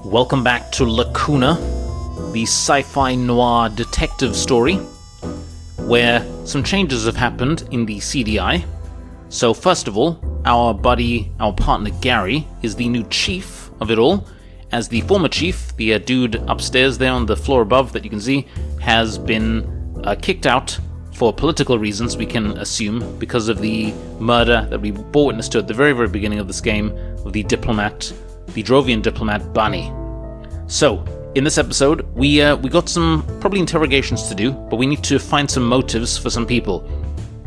Welcome back to Lacuna, the sci-fi noir detective story, where some changes have happened in the CDI. So first of all, our partner Gary, is the new chief of it all, as the former chief, the dude upstairs there on the floor above that you can see, has been kicked out for political reasons, we can assume, because of the murder that we bore witness to at the very, very beginning of this game of the Drovian diplomat Bunny. So, in this episode, we got some probably interrogations to do, but we need to find some motives for some people.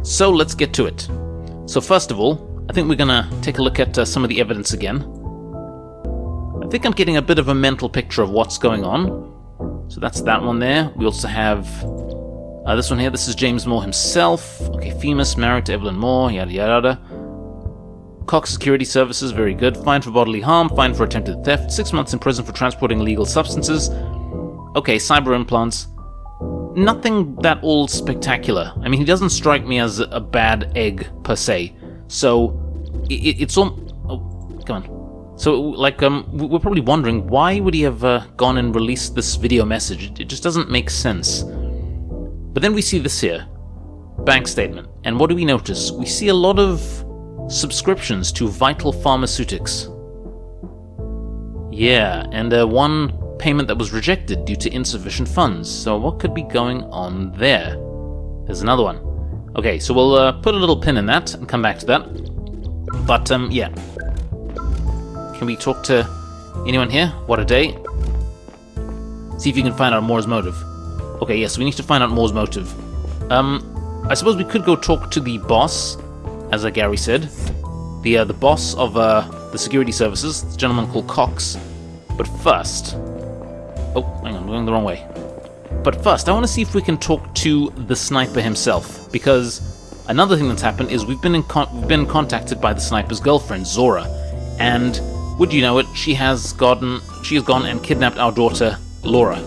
So let's get to it. So first of all, I think we're gonna take a look at some of the evidence again. I think I'm getting a bit of a mental picture of what's going on. So that's that one there. We also have this one here. This is James Moore himself. Okay, famous, married to Evelyn Moore, yada yada. Cox Security Services, very good. Fine for bodily harm, fine for attempted theft, 6 months in prison for transporting illegal substances. Okay, cyber implants. Nothing that all spectacular. I mean, he doesn't strike me as a bad egg, per se. So, it's all... Oh, come on. So, like, we're probably wondering, why would he have gone and released this video message? It just doesn't make sense. But then we see this here. Bank statement. And what do we notice? We see a lot of subscriptions to Vital Pharmaceutics. Yeah, and one payment that was rejected due to insufficient funds. So what could be going on there? There's another one. Okay, so we'll put a little pin in that and come back to that. But, yeah. Can we talk to anyone here? What a day. See if you can find out Moore's motive. Okay, yes, we need to find out Moore's motive. I suppose we could go talk to the boss, as Gary said, the boss of the security services, this gentleman called Cox. But first... Oh, hang on, I'm going the wrong way. But first, I want to see if we can talk to the sniper himself, because another thing that's happened is we've been contacted by the sniper's girlfriend, Zora, and would you know it, she has gone and kidnapped our daughter, Laura.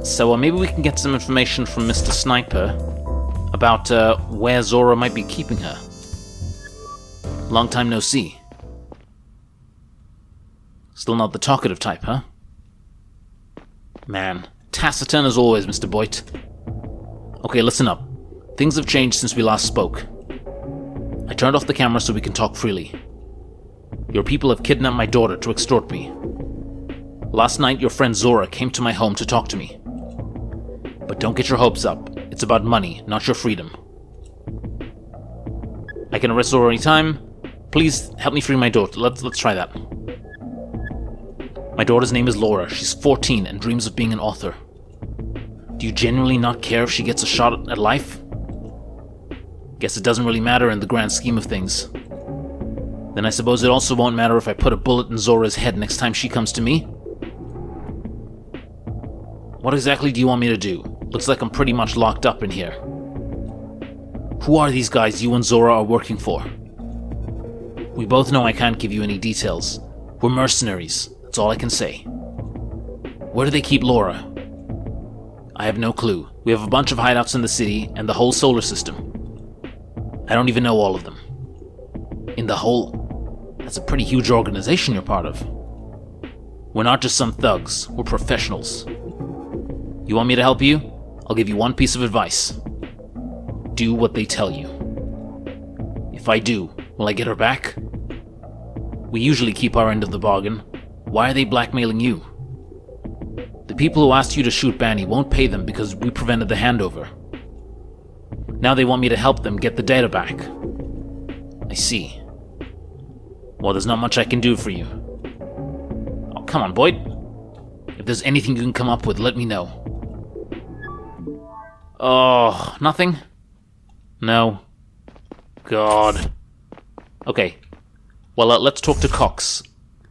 So maybe we can get some information from Mr. Sniper about where Zora might be keeping her. Long time no see. Still not the talkative type, huh? Man, taciturn as always, Mr. Boyd. Okay, listen up. Things have changed since we last spoke. I turned off the camera so we can talk freely. Your people have kidnapped my daughter to extort me. Last night, your friend Zora came to my home to talk to me. But don't get your hopes up. It's about money, not your freedom. I can arrest Zora anytime. Please help me free my daughter. Let's try that. My daughter's name is Laura. She's 14 and dreams of being an author. Do you genuinely not care if she gets a shot at life? Guess it doesn't really matter in the grand scheme of things. Then I suppose it also won't matter if I put a bullet in Zora's head next time she comes to me? What exactly do you want me to do? Looks like I'm pretty much locked up in here. Who are these guys you and Zora are working for? We both know I can't give you any details. We're mercenaries, that's all I can say. Where do they keep Laura? I have no clue. We have a bunch of hideouts in the city and the whole solar system. I don't even know all of them. In the whole... That's a pretty huge organization you're part of. We're not just some thugs, we're professionals. You want me to help you? I'll give you one piece of advice. Do what they tell you. If I do, will I get her back? We usually keep our end of the bargain. Why are they blackmailing you? The people who asked you to shoot Banny won't pay them because we prevented the handover. Now they want me to help them get the data back. I see. Well, there's not much I can do for you. Oh, come on, Boyd. If there's anything you can come up with, let me know. Oh, nothing? No. God. Okay. Well, let's talk to Cox.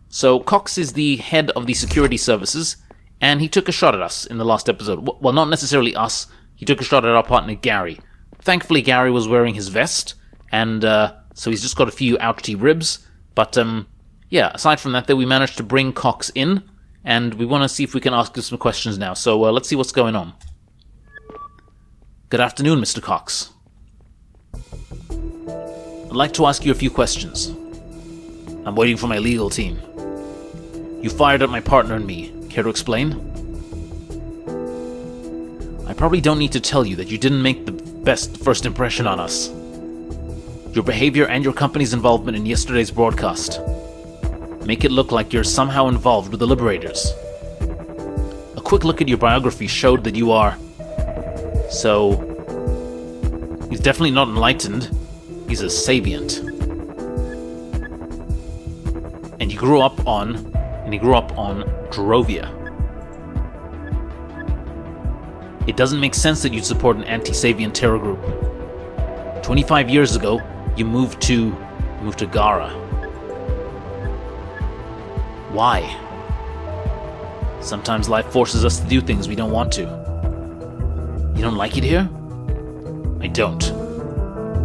So, Cox is the head of the security services, and he took a shot at us in the last episode. Well, not necessarily us. He took a shot at our partner, Gary. Thankfully, Gary was wearing his vest, and so he's just got a few ouchy ribs. But, yeah, aside from that, we managed to bring Cox in, and we want to see if we can ask him some questions now. So, let's see what's going on. Good afternoon, Mr. Cox. I'd like to ask you a few questions. I'm waiting for my legal team. You fired at my partner and me. Care to explain? I probably don't need to tell you that you didn't make the best first impression on us. Your behavior and your company's involvement in yesterday's broadcast make it look like you're somehow involved with the Liberators. A quick look at your biography showed that you are. So, he's definitely not enlightened. He's a sapient. And he grew up on Drovia. It doesn't make sense that you'd support an anti-Savian terror group. 25 years ago, you moved to Gara. Why? Sometimes life forces us to do things we don't want to. You don't like it here? I don't.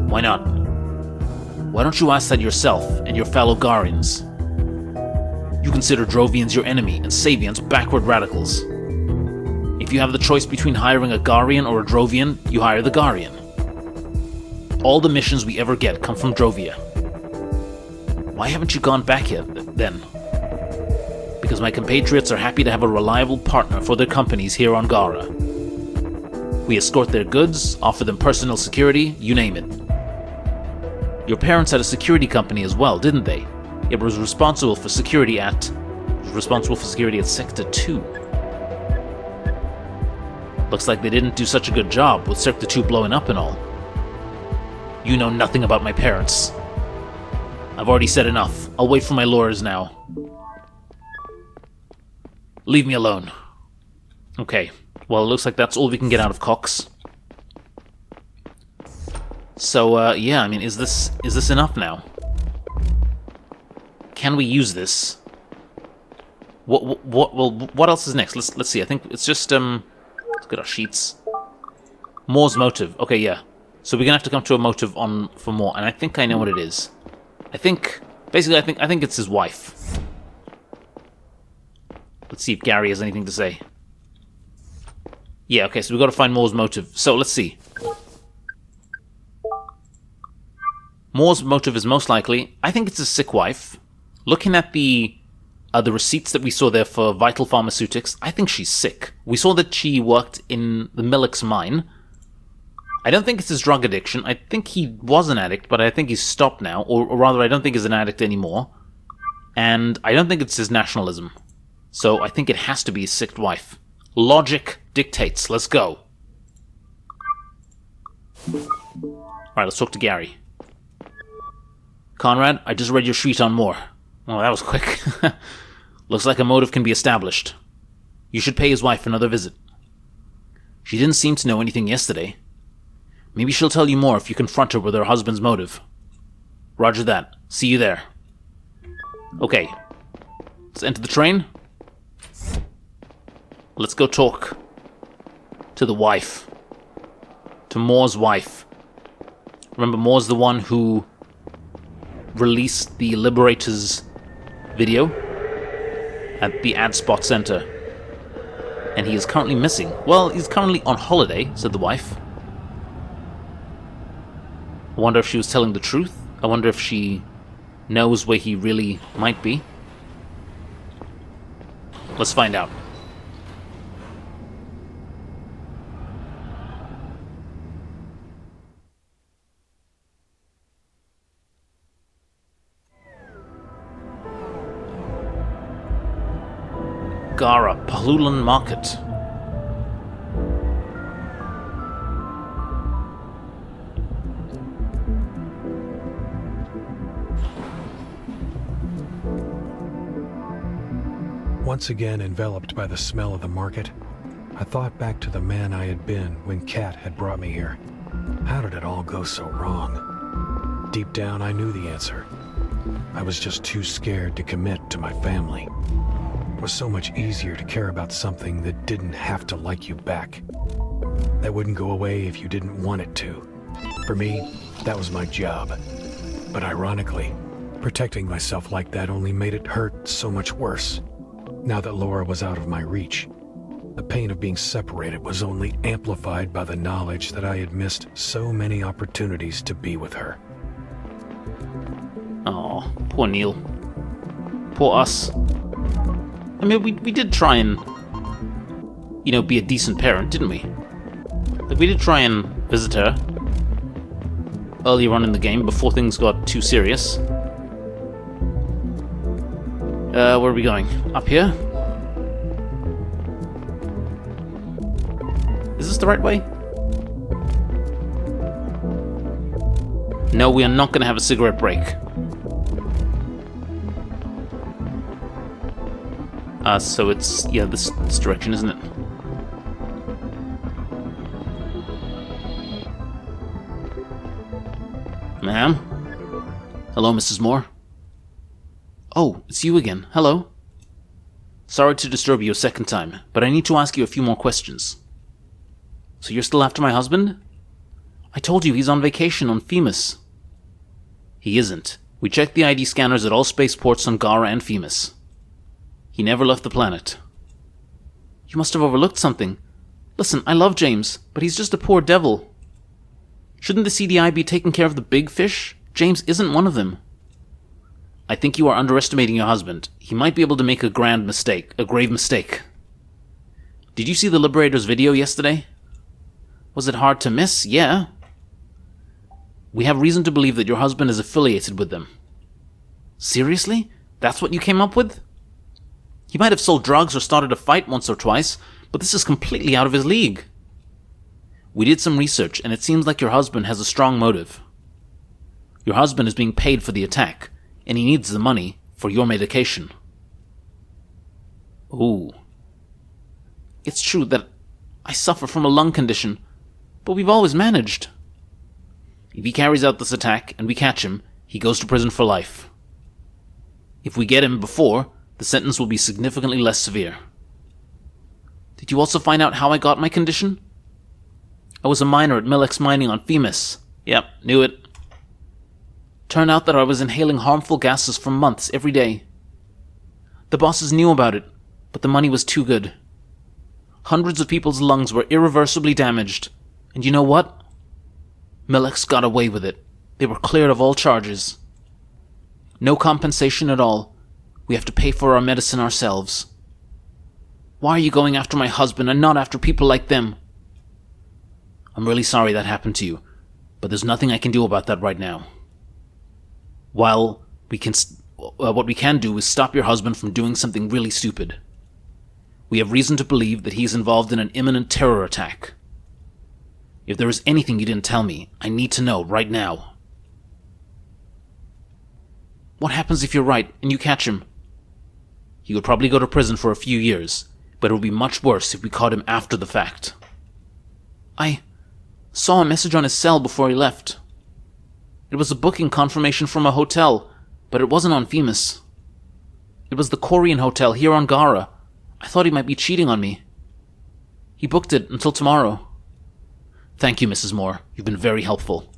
Why not? Why don't you ask that yourself and your fellow Garians? You consider Drovians your enemy and Savians backward radicals. If you have the choice between hiring a Garian or a Drovian, you hire the Garian. All the missions we ever get come from Drovia. Why haven't you gone back yet, then? Because my compatriots are happy to have a reliable partner for their companies here on Gara. We escort their goods, offer them personal security, you name it. Your parents had a security company as well, didn't they? It was responsible for security at Sector 2. Looks like they didn't do such a good job with Sector 2 blowing up and all. You know nothing about my parents. I've already said enough. I'll wait for my lawyers now. Leave me alone. Okay. Well, it looks like that's all we can get out of Cox. So, yeah, I mean, is this enough now? Can we use this? What else is next? Let's see. I think it's just let's get our sheets. Moore's motive. Okay, yeah. So we're gonna have to come to a motive for Moore, and I think I know what it is. I think it's his wife. Let's see if Gary has anything to say. Yeah, okay, so we've got to find Moore's motive. So, let's see. Moore's motive is most likely, I think it's his sick wife. Looking at the receipts that we saw there for Vital Pharmaceutics, I think she's sick. We saw that she worked in the Millix mine. I don't think it's his drug addiction. I think he was an addict, but I think he's stopped now. Or rather, I don't think he's an addict anymore. And I don't think it's his nationalism. So I think it has to be his sick wife. Logic dictates. Let's go. Alright, let's talk to Gary. Conrad, I just read your sheet on Moore. Oh, that was quick. Looks like a motive can be established. You should pay his wife another visit. She didn't seem to know anything yesterday. Maybe she'll tell you more if you confront her with her husband's motive. Roger that. See you there. Okay. Let's enter the train. Let's go talk to the wife. To Moore's wife. Remember, Moore's the one who released the Liberators video at the Ad Spot Center. And he is currently missing. Well, he's currently on holiday, said the wife. I wonder if she was telling the truth. I wonder if she knows where he really might be. Let's find out. Gara, Palulan Market. Once again enveloped by the smell of the market, I thought back to the man I had been when Kat had brought me here. How did it all go so wrong? Deep down, I knew the answer. I was just too scared to commit to my family. It was so much easier to care about something that didn't have to like you back. That wouldn't go away if you didn't want it to. For me, that was my job. But ironically, protecting myself like that only made it hurt so much worse. Now that Laura was out of my reach, the pain of being separated was only amplified by the knowledge that I had missed so many opportunities to be with her. Oh, poor Neil. Poor us. I mean, we did try and, you know, be a decent parent, didn't we? Like, we did try and visit her earlier on in the game before things got too serious. Where are we going? Up here? Is this the right way? No, we are not going to have a cigarette break. So it's, yeah, this direction, isn't it? Ma'am? Hello, Mrs. Moore? Oh, it's you again. Hello. Sorry to disturb you a second time, but I need to ask you a few more questions. So you're still after my husband? I told you he's on vacation on Femus. He isn't. We checked the ID scanners at all spaceports on Gara and Femus. He never left the planet. You must have overlooked something. Listen, I love James, but he's just a poor devil. Shouldn't the CDI be taking care of the big fish? James isn't one of them. I think you are underestimating your husband. He might be able to make a grave mistake. Did you see the Liberator's video yesterday? Was it hard to miss? Yeah. We have reason to believe that your husband is affiliated with them. Seriously? That's what you came up with? He might have sold drugs or started a fight once or twice, but this is completely out of his league. We did some research, and it seems like your husband has a strong motive. Your husband is being paid for the attack, and he needs the money for your medication. Ooh. It's true that I suffer from a lung condition, but we've always managed. If he carries out this attack and we catch him, he goes to prison for life. If we get him before, the sentence will be significantly less severe. Did you also find out how I got my condition? I was a miner at Millex Mining on Femus. Yep, knew it. Turned out that I was inhaling harmful gases for months every day. The bosses knew about it, but the money was too good. Hundreds of people's lungs were irreversibly damaged, and you know what? Millex got away with it. They were cleared of all charges. No compensation at all. We have to pay for our medicine ourselves. Why are you going after my husband and not after people like them? I'm really sorry that happened to you, but there's nothing I can do about that right now. While what we can do is stop your husband from doing something really stupid. We have reason to believe that he's involved in an imminent terror attack. If there is anything you didn't tell me, I need to know right now. What happens if you're right and you catch him? He would probably go to prison for a few years, but it would be much worse if we caught him after the fact. I saw a message on his cell before he left. It was a booking confirmation from a hotel, but it wasn't on Femus. It was the Korean hotel here on Gara. I thought he might be cheating on me. He booked it until tomorrow. Thank you, Mrs. Moore. You've been very helpful.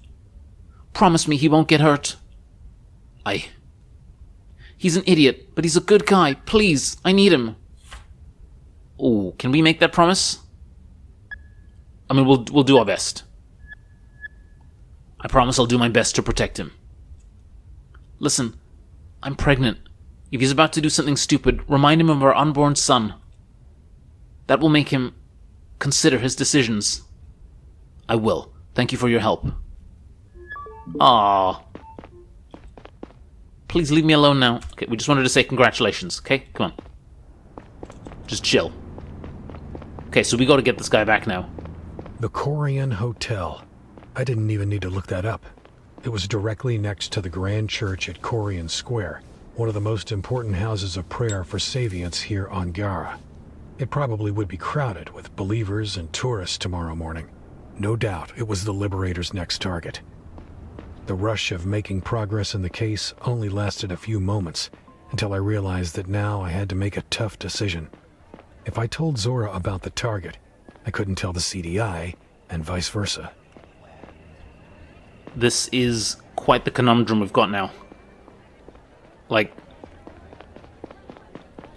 Promise me he won't get hurt. He's an idiot, but he's a good guy. Please, I need him. Ooh, can we make that promise? I mean, we'll do our best. I promise I'll do my best to protect him. Listen, I'm pregnant. If he's about to do something stupid, remind him of our unborn son. That will make him consider his decisions. I will. Thank you for your help. Aww. Please leave me alone now. Okay, we just wanted to say congratulations, okay? Come on. Just chill. Okay, so we gotta get this guy back now. The Korean Hotel. I didn't even need to look that up. It was directly next to the Grand Church at Korean Square, one of the most important houses of prayer for Saviants here on Gara. It probably would be crowded with believers and tourists tomorrow morning. No doubt it was the Liberator's next target. The rush of making progress in the case only lasted a few moments, until I realized that now I had to make a tough decision. If I told Zora about the target, I couldn't tell the CDI, and vice versa. This is quite the conundrum we've got now. Like,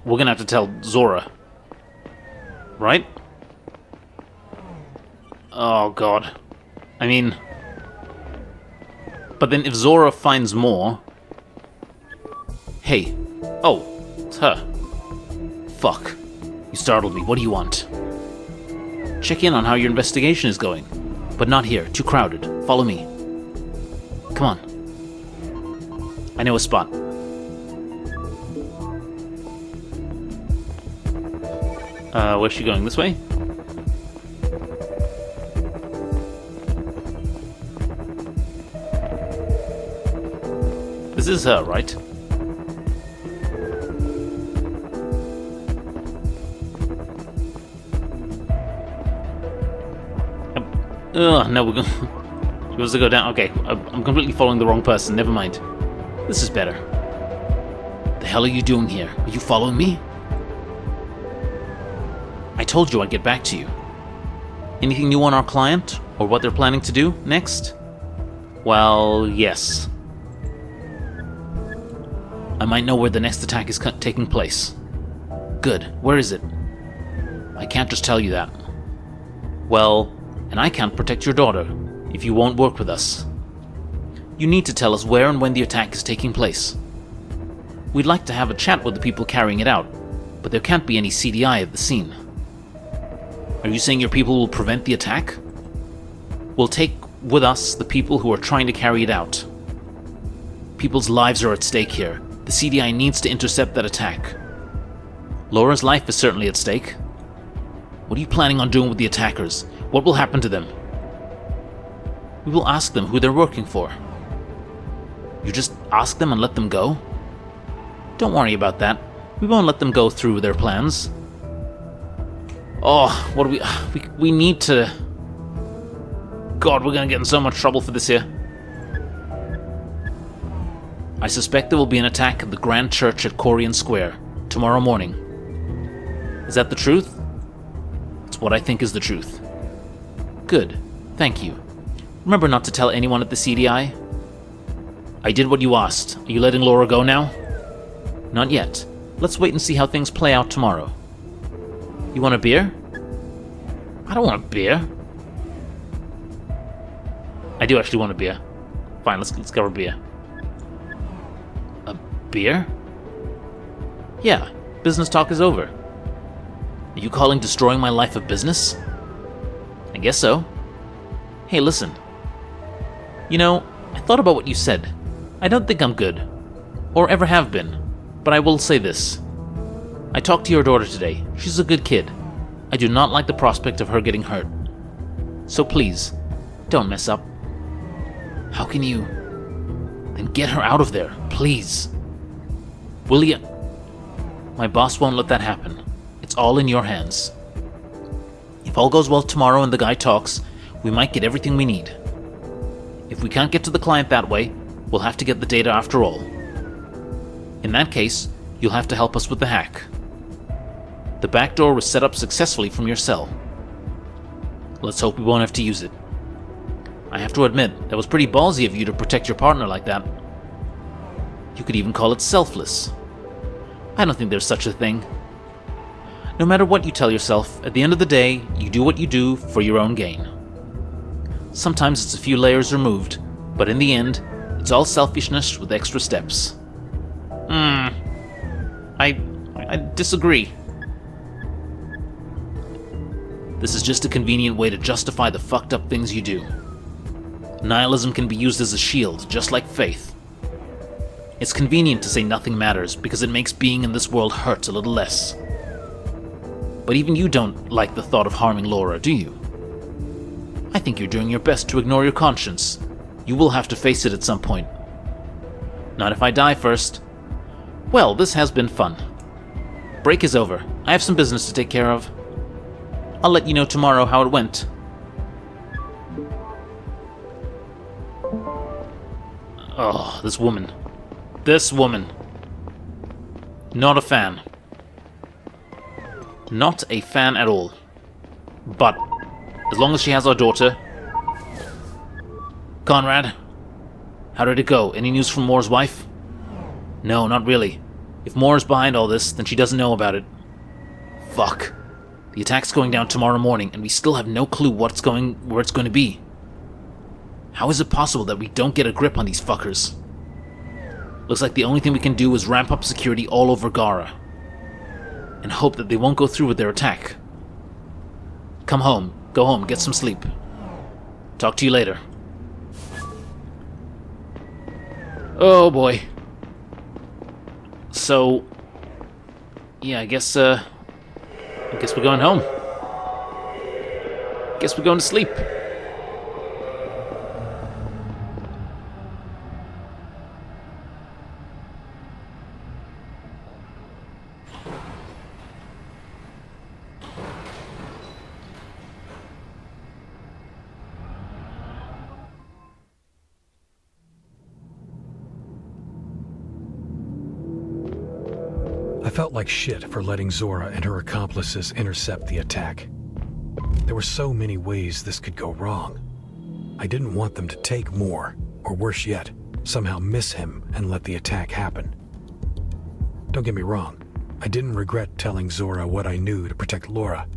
we're gonna have to tell Zora. Right? Oh, God. I mean... But then if Zora finds more... Hey. Oh, it's her. Fuck. You startled me. What do you want? Check in on how your investigation is going. But not here. Too crowded. Follow me. Come on. I know a spot. Where's she going? This way? This is her, right? No, we're going. She wants to go down. Okay, I'm completely following the wrong person. Never mind. This is better. The hell are you doing here? Are you following me? I told you I'd get back to you. Anything new on our client, or what they're planning to do next? Well, yes. I might know where the next attack is taking place. Good. Where is it? I can't just tell you that. Well, and I can't protect your daughter if you won't work with us. You need to tell us where and when the attack is taking place. We'd like to have a chat with the people carrying it out, but there can't be any CDI at the scene. Are you saying your people will prevent the attack? We'll take with us the people who are trying to carry it out. People's lives are at stake here. The CDI needs to intercept that attack. Laura's life is certainly at stake. What are you planning on doing with the attackers? What will happen to them? We will ask them who they're working for. You just ask them and let them go? Don't worry about that. We won't let them go through with their plans. Oh, what do we need to... God, we're gonna get in so much trouble for this here. I suspect there will be an attack at the Grand Church at Corian Square tomorrow morning. Is that the truth? It's what I think is the truth. Good. Thank you. Remember not to tell anyone at the CDI? I did what you asked. Are you letting Laura go now? Not yet. Let's wait and see how things play out tomorrow. You want a beer? I don't want a beer. I do actually want a beer. Fine, let's go for a beer. A beer? Yeah, business talk is over. Are you calling destroying my life a business? I guess so. Hey, listen. You know, I thought about what you said. I don't think I'm good. Or ever have been. But I will say this. I talked to your daughter today. She's a good kid. I do not like the prospect of her getting hurt. So please, don't mess up. How can you... Then get her out of there, please. Will you... My boss won't let that happen. It's all in your hands. If all goes well tomorrow and the guy talks, we might get everything we need. If we can't get to the client that way, we'll have to get the data after all. In that case, you'll have to help us with the hack. The back door was set up successfully from your cell. Let's hope we won't have to use it. I have to admit, that was pretty ballsy of you to protect your partner like that. You could even call it selfless. I don't think there's such a thing. No matter what you tell yourself, at the end of the day, you do what you do for your own gain. Sometimes it's a few layers removed, but in the end, it's all selfishness with extra steps. I disagree. This is just a convenient way to justify the fucked up things you do. Nihilism can be used as a shield, just like faith. It's convenient to say nothing matters because it makes being in this world hurt a little less. But even you don't like the thought of harming Laura, do you? I think you're doing your best to ignore your conscience. You will have to face it at some point. Not if I die first. Well, this has been fun. Break is over. I have some business to take care of. I'll let you know tomorrow how it went. Oh, this woman. This woman. Not a fan. Not a fan at all. But, as long as she has our daughter... Conrad? How did it go? Any news from Moore's wife? No, not really. If Moore's behind all this, then she doesn't know about it. Fuck. The attack's going down tomorrow morning, and we still have no clue where it's going to be. How is it possible that we don't get a grip on these fuckers? Looks like the only thing we can do is ramp up security all over Gara. and hope that they won't go through with their attack. Come home. Go home. Get some sleep. Talk to you later. Oh boy. So, yeah, I guess we're going home. Guess we're going to sleep. I felt like shit for letting Zora and her accomplices intercept the attack. There were so many ways this could go wrong. I didn't want them to take more, or worse yet, somehow miss him and let the attack happen. Don't get me wrong, I didn't regret telling Zora what I knew to protect Laura,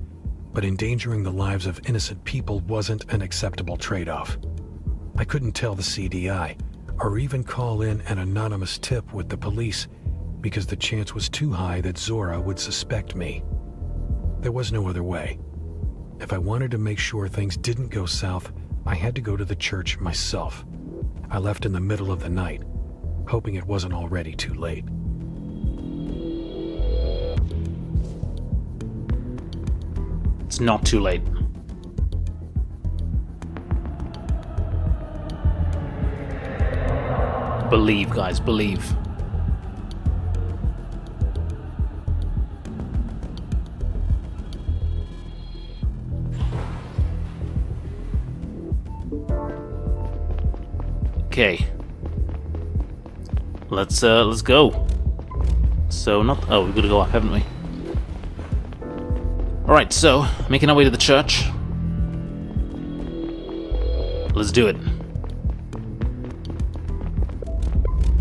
but endangering the lives of innocent people wasn't an acceptable trade-off. I couldn't tell the CDI, or even call in an anonymous tip with the police, because the chance was too high that Zora would suspect me. There was no other way. If I wanted to make sure things didn't go south, I had to go to the church myself. I left in the middle of the night, hoping it wasn't already too late. It's not too late. Believe, guys, believe. Okay. Let's go. So we're gonna go up, haven't we? Alright, so making our way to the church. Let's do it.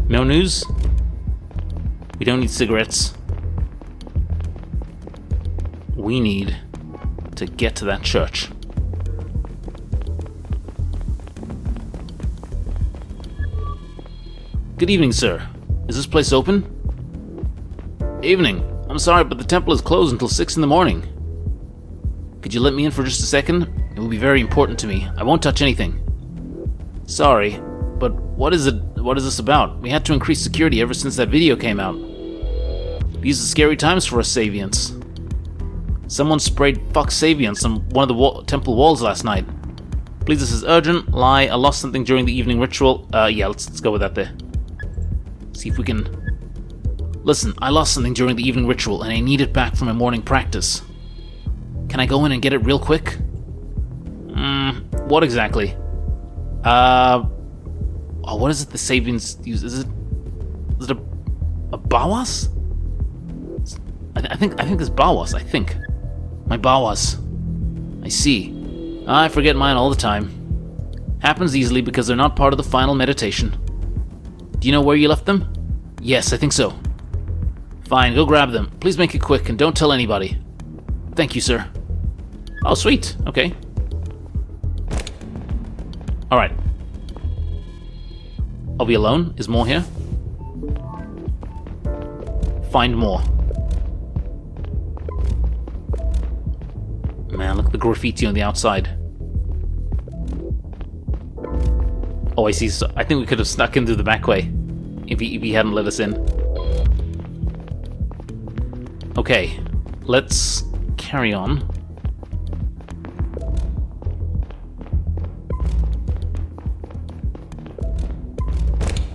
No news? We don't need cigarettes. We need to get to that church. Good evening, sir. Is this place open? Evening. I'm sorry, but the temple is closed until 6 in the morning. Could you let me in for just a second? It will be very important to me. I won't touch anything. Sorry, but what is it? What is this about? We had to increase security ever since that video came out. These are scary times for us Savians. Someone sprayed "fuck Savians" on one of the temple walls last night. Please, this is urgent. Lie, I lost something during the evening ritual. Yeah, let's go with that there. See if we can... Listen, I lost something during the evening ritual, and I need it back for my morning practice. Can I go in and get it real quick? What exactly? Oh, what is it the Sabians use? Is it a bawas? I think it's bawas, I think. My bawas. I see. I forget mine all the time. Happens easily because they're not part of the final meditation. Do you know where you left them? Yes, I think so. Fine, go grab them. Please make it quick and don't tell anybody. Thank you, sir. Oh, sweet. Okay. Alright. Are we alone? Is more here? Find more. Man, look at the graffiti on the outside. Oh, I see. So I think we could have snuck in through the back way if he hadn't let us in. Okay, let's carry on.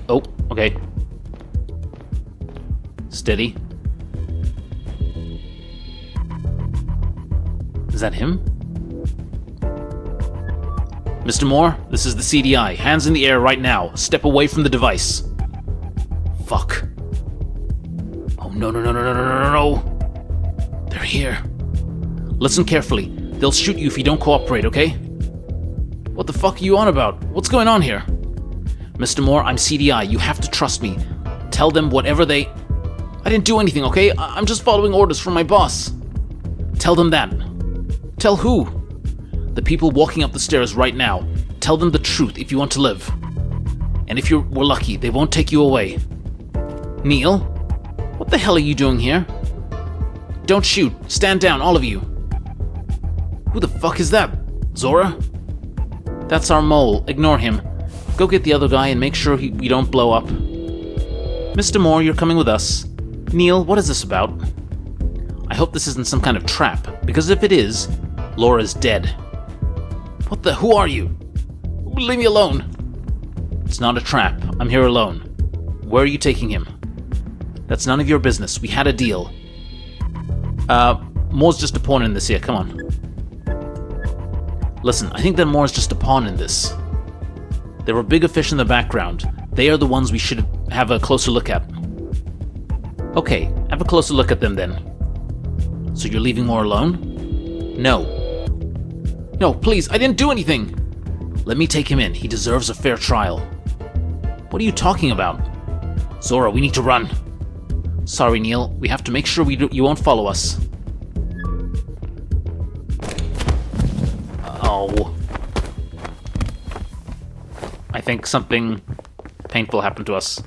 Oh, okay. Steady. Is that him? Mr. Moore, this is the CDI. Hands in the air right now. Step away from the device. Fuck. Oh, no. They're here. Listen carefully. They'll shoot you if you don't cooperate, okay? What the fuck are you on about? What's going on here? Mr. Moore, I'm CDI. You have to trust me. Tell them whatever they... I didn't do anything, okay? I'm just following orders from my boss. Tell them that. Tell who? The people walking up the stairs right now. Tell them the truth if you want to live. And if we're lucky, they won't take you away. Neil? What the hell are you doing here? don't shoot. Stand down, all of you. Who the fuck is that? Zora? That's our mole. Ignore him. Go get the other guy and make sure we don't blow up. Mr. Moore, you're coming with us. Neil, what is this about? I hope this isn't some kind of trap, because if it is, Laura's dead. What the? Who are you? Leave me alone. It's not a trap. I'm here alone. Where are you taking him? That's none of your business. We had a deal. Moore's just a pawn in this here. Come on. Listen, I think that Moore's just a pawn in this. There were bigger fish in the background. They are the ones we should have a closer look at. Okay, have a closer look at them then. So you're leaving Moore alone? No. No, please, I didn't do anything! Let me take him in. He deserves a fair trial. What are you talking about? Zora, we need to run. Sorry, Neil. We have to make sure you won't follow us. Oh. I think something painful happened to us.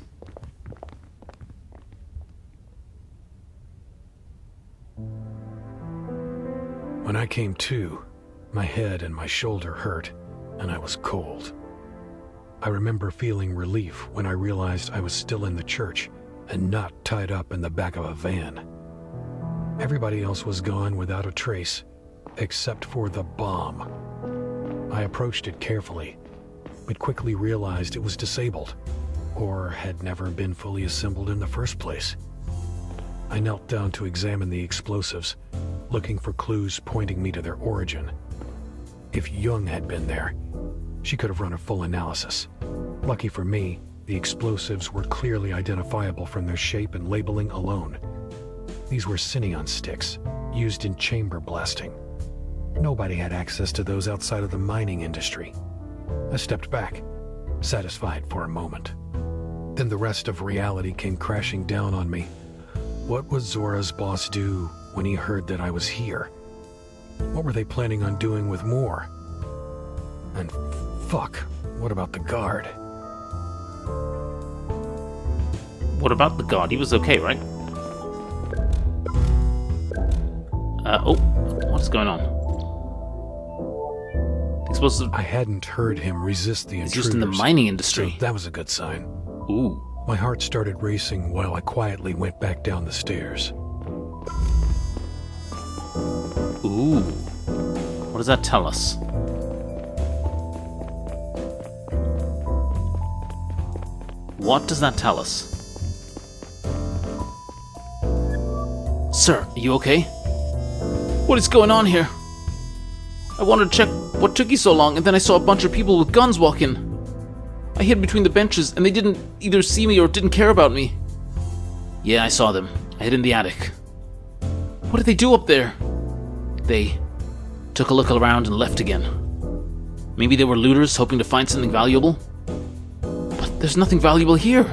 When I came to, my head and my shoulder hurt, and I was cold. I remember feeling relief when I realized I was still in the church and not tied up in the back of a van. Everybody else was gone without a trace, except for the bomb. I approached it carefully, but quickly realized it was disabled, or had never been fully assembled in the first place. I knelt down to examine the explosives, looking for clues pointing me to their origin. If Young had been there, she could have run a full analysis. Lucky for me, the explosives were clearly identifiable from their shape and labeling alone. These were Cineon sticks, used in chamber blasting. Nobody had access to those outside of the mining industry. I stepped back, satisfied for a moment. Then the rest of reality came crashing down on me. What would Zora's boss do when he heard that I was here? What were they planning on doing with Moore? And fuck, what about the guard? What about the guard? He was okay, right? Oh, what's going on? He's supposed to... I hadn't heard him resist the intruders. He's just in the mining industry. So that was a good sign. Ooh. My heart started racing while I quietly went back down the stairs. Ooh. What does that tell us? What does that tell us? Sir, are you okay? What is going on here? I wanted to check what took you so long, and then I saw a bunch of people with guns walk in. I hid between the benches, and they didn't either see me or didn't care about me. Yeah, I saw them. I hid in the attic. What did they do up there? They took a look around and left again. Maybe they were looters hoping to find something valuable? But there's nothing valuable here.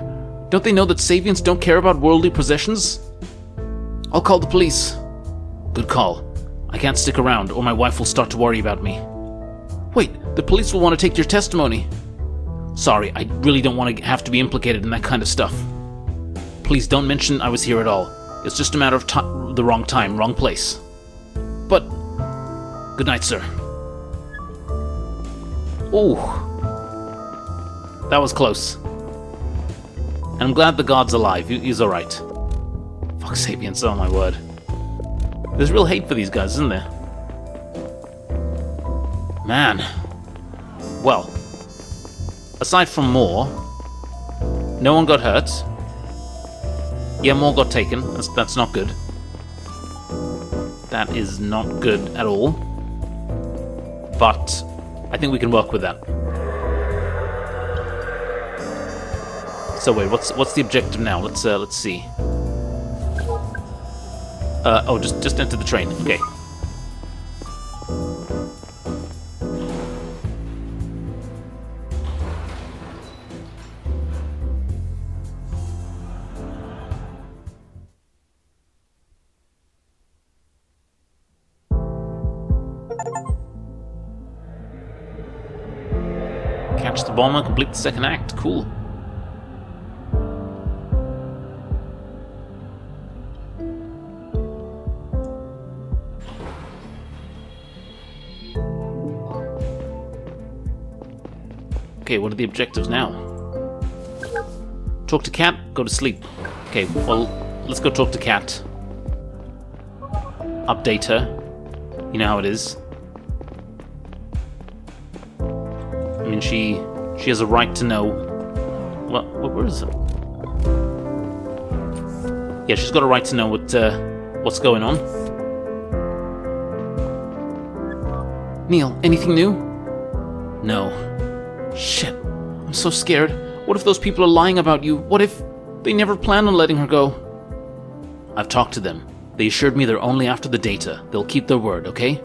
Don't they know that Savians don't care about worldly possessions? I'll call the police. Good call. I can't stick around, or my wife will start to worry about me. Wait, the police will want to take your testimony. Sorry, I really don't want to have to be implicated in that kind of stuff. Please don't mention I was here at all. It's just a matter of the wrong time, wrong place. But, good night, sir. Ooh. That was close. And I'm glad the god's alive. He's alright. Fuck Sapiens, oh my word. There's real hate for these guys, isn't there? Man. Well, aside from Moore, no one got hurt. Yeah, Moore got taken. That's not good. That is not good at all. But I think we can work with that. So wait, what's the objective now? Let's see. Oh, just enter the train. Okay. Catch the bomber, complete the second act. Cool. Okay, what are the objectives now? Talk to Cat, go to sleep. Okay, well, let's go talk to Cat. Update her. You know how it is. I mean, she has a right to know. Where is it? Yeah, she's got a right to know what's going on. Neil, anything new? No. Shit, I'm so scared. What if those people are lying about you? What if they never planned on letting her go? I've talked to them. They assured me they're only after the data. They'll keep their word, okay?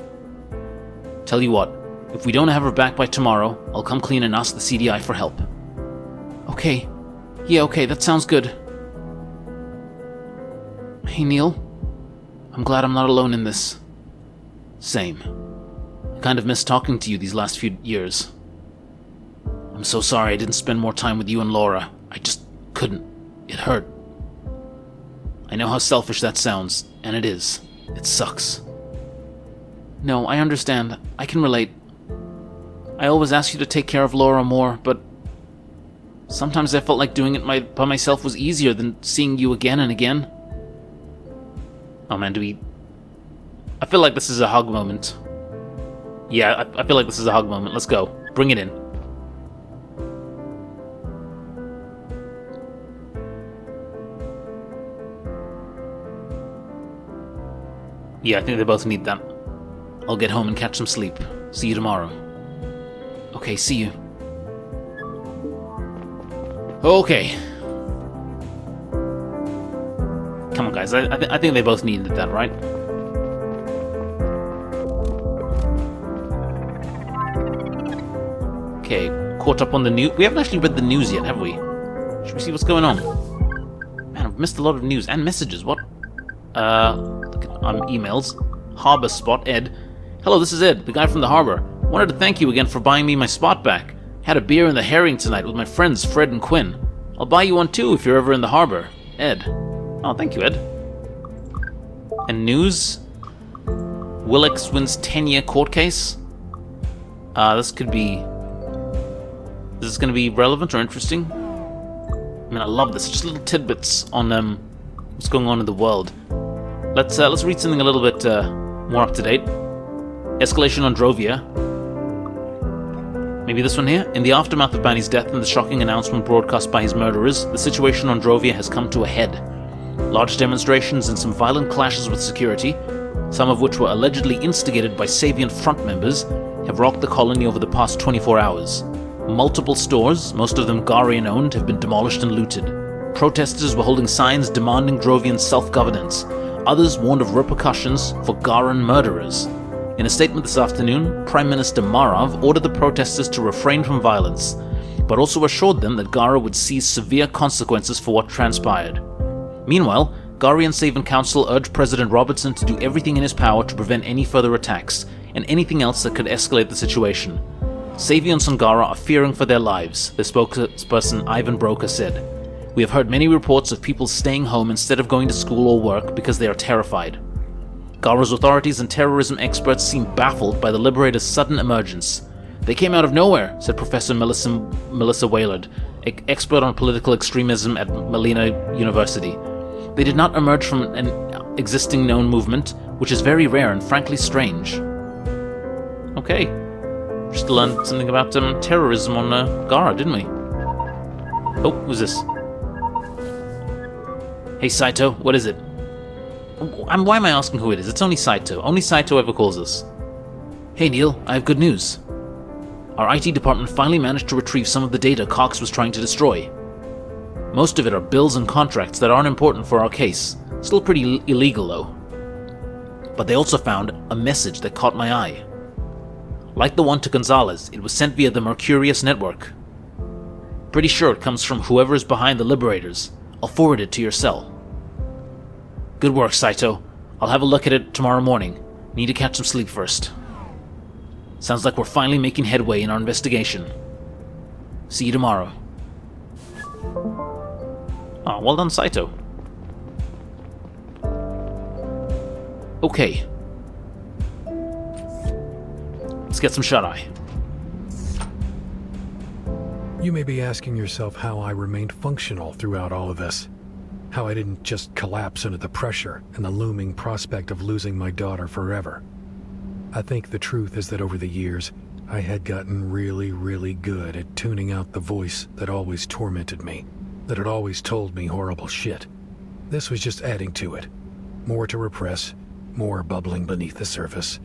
Tell you what, if we don't have her back by tomorrow, I'll come clean and ask the CDI for help. Okay. Yeah, okay, that sounds good. Hey, Neil. I'm glad I'm not alone in this. Same. I kind of missed talking to you these last few years. I'm so sorry I didn't spend more time with you and Laura. I just couldn't. It hurt. I know how selfish that sounds, and it is. It sucks. No, I understand. I can relate. I always asked you to take care of Laura more, but sometimes I felt like doing it by myself was easier than seeing you again and again. Oh man, I feel like this is a hug moment. Yeah, I feel like this is a hug moment. Let's go. Bring it in. Yeah, I think they both need that. I'll get home and catch some sleep. See you tomorrow. Okay, see you. Okay. Come on, guys. I think they both needed that, right? Okay, caught up on the news. We haven't actually read the news yet, have we? Should we see what's going on? Man, I've missed a lot of news and messages. What? Look at emails. Harbor spot, Ed. Hello, this is Ed, the guy from the harbor. Wanted to thank you again for buying me my spot back. Had a beer in the Herring tonight with my friends Fred and Quinn. I'll buy you one too if you're ever in the harbor. Ed. Oh, thank you, Ed. And news? Willix wins 10-year court case? This is going to be relevant or interesting? I mean, I love this. Just little tidbits on what's going on in the world. Let's read something a little bit more up to date. Escalation on Drovia. Maybe this one here. In the aftermath of Banny's death and the shocking announcement broadcast by his murderers, the situation on Drovia has come to a head. Large demonstrations and some violent clashes with security, some of which were allegedly instigated by Savian front members, have rocked the colony over the past 24 hours. Multiple stores, most of them Garian-owned, have been demolished and looted. Protesters were holding signs demanding Drovian self-governance. Others warned of repercussions for Garan murderers. In a statement this afternoon, Prime Minister Marav ordered the protesters to refrain from violence, but also assured them that Gara would see severe consequences for what transpired. Meanwhile, Garian Savian Council urged President Robertson to do everything in his power to prevent any further attacks, and anything else that could escalate the situation. Savians on Gara are fearing for their lives, the spokesperson Ivan Broker said. We have heard many reports of people staying home instead of going to school or work because they are terrified. Gara's authorities and terrorism experts seem baffled by the Liberators' sudden emergence. They came out of nowhere, said Professor Melissa Waylard, expert on political extremism at Melina University. They did not emerge from an existing known movement, which is very rare and frankly strange. Okay. Just learned something about terrorism on Gara, didn't we? Oh, who's this? Hey Saito, what is it? Why am I asking who it is? It's only Saito. Only Saito ever calls us. Hey Neil, I have good news. Our IT department finally managed to retrieve some of the data Cox was trying to destroy. Most of it are bills and contracts that aren't important for our case. Still pretty illegal though. But they also found a message that caught my eye. Like the one to Gonzalez, it was sent via the Mercurius network. Pretty sure it comes from whoever is behind the Liberators. I'll forward it to your cell. Good work, Saito. I'll have a look at it tomorrow morning. Need to catch some sleep first. Sounds like we're finally making headway in our investigation. See you tomorrow. Ah, well done, Saito. Okay. Let's get some shut-eye. You may be asking yourself how I remained functional throughout all of this. How I didn't just collapse under the pressure and the looming prospect of losing my daughter forever. I think the truth is that over the years, I had gotten really good at tuning out the voice that always tormented me, that had always told me horrible shit. This was just adding to it. More to repress, more bubbling beneath the surface.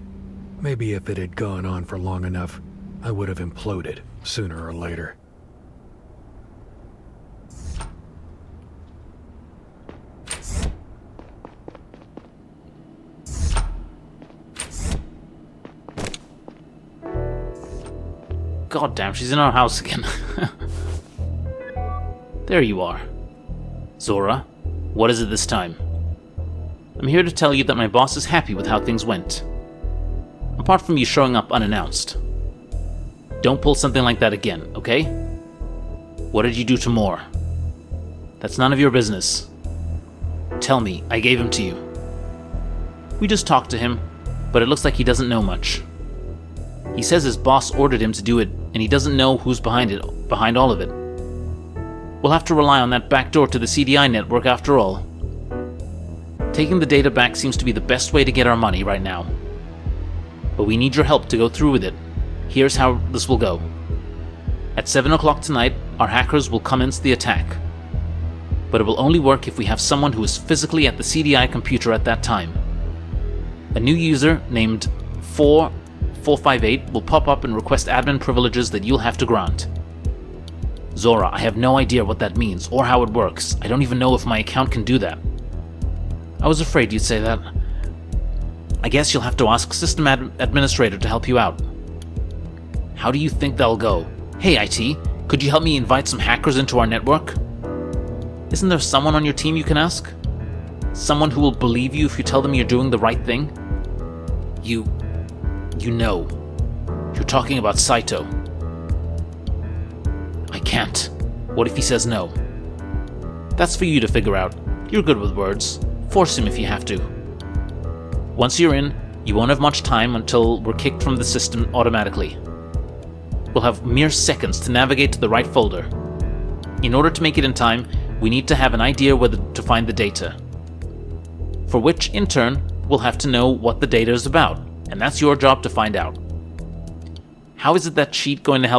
Maybe if it had gone on for long enough, I would have imploded sooner or later. God damn, she's in our house again. There you are. Zora, what is it this time? I'm here to tell you that my boss is happy with how things went. Apart from you showing up unannounced. Don't pull something like that again, okay? What did you do to Moore? That's none of your business. Tell me, I gave him to you. We just talked to him, but it looks like he doesn't know much. He says his boss ordered him to do it, and he doesn't know who's behind all of it. We'll have to rely on that backdoor to the CDI network after all. Taking the data back seems to be the best way to get our money right now. But we need your help to go through with it. Here's how this will go. At 7 o'clock tonight, our hackers will commence the attack. But it will only work if we have someone who is physically at the CDI computer at that time. A new user named 4458 will pop up and request admin privileges that you'll have to grant. Zora, I have no idea what that means or how it works. I don't even know if my account can do that. I was afraid you'd say that. I guess you'll have to ask System Administrator to help you out. How do you think that'll go? Hey IT, could you help me invite some hackers into our network? Isn't there someone on your team you can ask? Someone who will believe you if you tell them you're doing the right thing? You know. You're talking about Saito. I can't. What if he says no? That's for you to figure out. You're good with words. Force him if you have to. Once you're in, you won't have much time until we're kicked from the system automatically. We'll have mere seconds to navigate to the right folder. In order to make it in time, we need to have an idea where to find the data. For which, in turn, we'll have to know what the data is about, and that's your job to find out. How is that sheet going that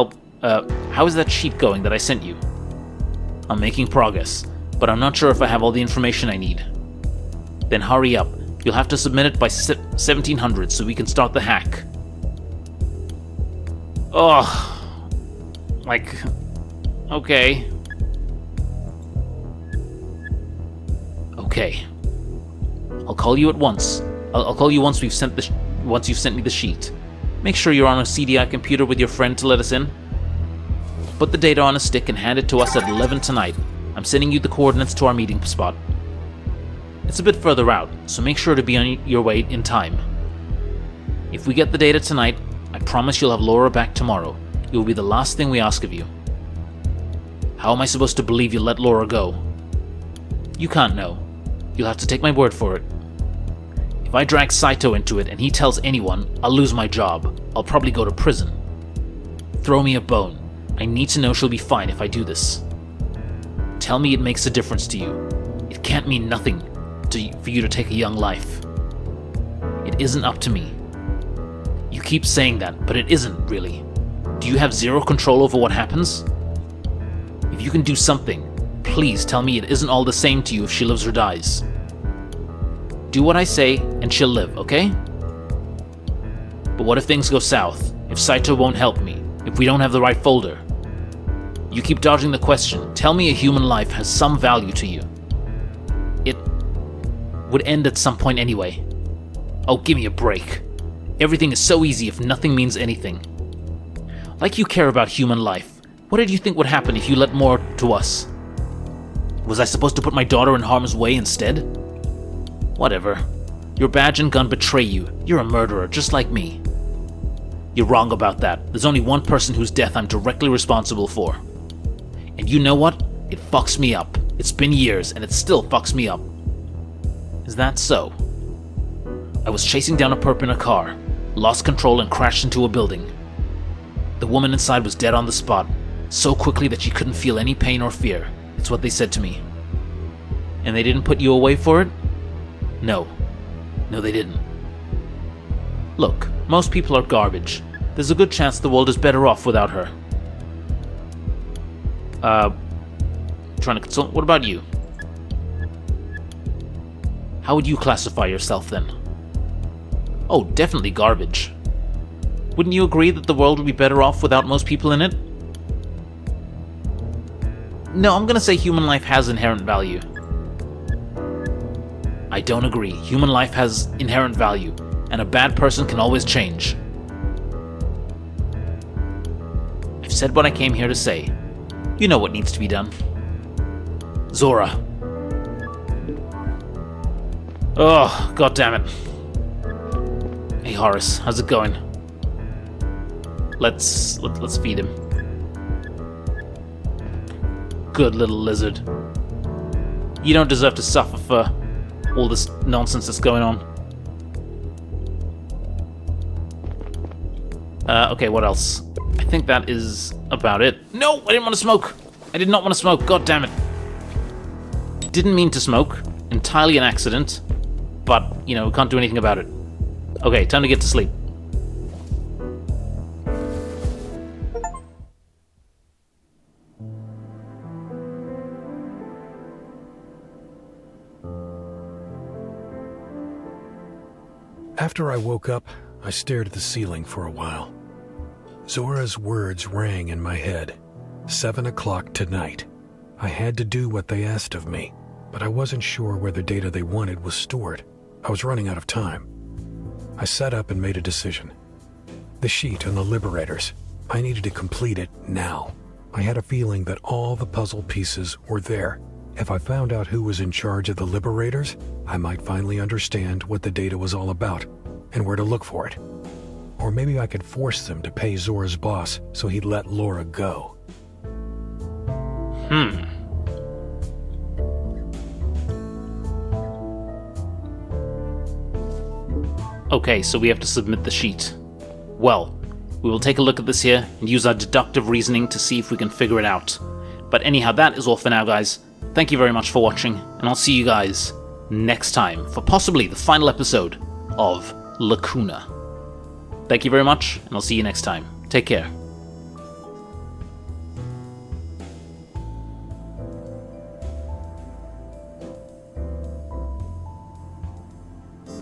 I sent you? I'm making progress, but I'm not sure if I have all the information I need. Then hurry up. You'll have to submit it by 1700 so we can start the hack. Okay. Okay. I'll call you at once. I'll call you once you've sent me the sheet. Make sure you're on a CDI computer with your friend to let us in. Put the data on a stick and hand it to us at 11 tonight. I'm sending you the coordinates to our meeting spot. It's a bit further out, so make sure to be on your way in time. If we get the data tonight, I promise you'll have Laura back tomorrow. It will be the last thing we ask of you. How am I supposed to believe you'll let Laura go? You can't know. You'll have to take my word for it. If I drag Saito into it and he tells anyone, I'll lose my job. I'll probably go to prison. Throw me a bone. I need to know she'll be fine if I do this. Tell me it makes a difference to you. It can't mean nothing for you to take a young life. It isn't up to me. You keep saying that, but it isn't, really. Do you have zero control over what happens? If you can do something, please tell me it isn't all the same to you if she lives or dies. Do what I say, and she'll live, okay? But what if things go south? If Saito won't help me? If we don't have the right folder? You keep dodging the question. Tell me a human life has some value to you. It would end at some point anyway. Oh, give me a break. Everything is so easy if nothing means anything. Like you care about human life. What did you think would happen if you let more to us? Was I supposed to put my daughter in harm's way instead? Whatever. Your badge and gun betray you. You're a murderer, just like me. You're wrong about that. There's only one person whose death I'm directly responsible for. And you know what? It fucks me up. It's been years, and it still fucks me up. Is that so? I was chasing down a perp in a car, lost control and crashed into a building. The woman inside was dead on the spot. so quickly that she couldn't feel any pain or fear. It's what they said to me. And they didn't put you away for it? No. No, they didn't. Look, most people are garbage. There's a good chance the world is better off without her. Trying to consult. What about you? How would you classify yourself then? Oh, definitely garbage. Wouldn't you agree that the world would be better off without most people in it? No, I'm gonna say human life has inherent value. I don't agree. Human life has inherent value, and a bad person can always change. I've said what I came here to say. You know what needs to be done. Zora. Oh, god damn it. Hey Horace, how's it going? Let's feed him. Good little lizard. You don't deserve to suffer for all this nonsense that's going on. Okay, what else? I think that is about it. No, I didn't want to smoke. I did not want to smoke. God damn it. Didn't mean to smoke. Entirely an accident. But, you know, we can't do anything about it. Okay, time to get to sleep. After I woke up, I stared at the ceiling for a while. Zora's words rang in my head. 7 o'clock tonight. I had to do what they asked of me, but I wasn't sure where the data they wanted was stored. I was running out of time. I sat up and made a decision. The sheet on the Liberators. I needed to complete it now. I had a feeling that all the puzzle pieces were there. If I found out who was in charge of the Liberators, I might finally understand what the data was all about and where to look for it. Or maybe I could force them to pay Zora's boss so he'd let Laura go. Okay, so we have to submit the sheet. Well, we will take a look at this here and use our deductive reasoning to see if we can figure it out. But anyhow, that is all for now, guys. Thank you very much for watching, and I'll see you guys next time for possibly the final episode of Lacuna. Thank you very much, and I'll see you next time. Take care.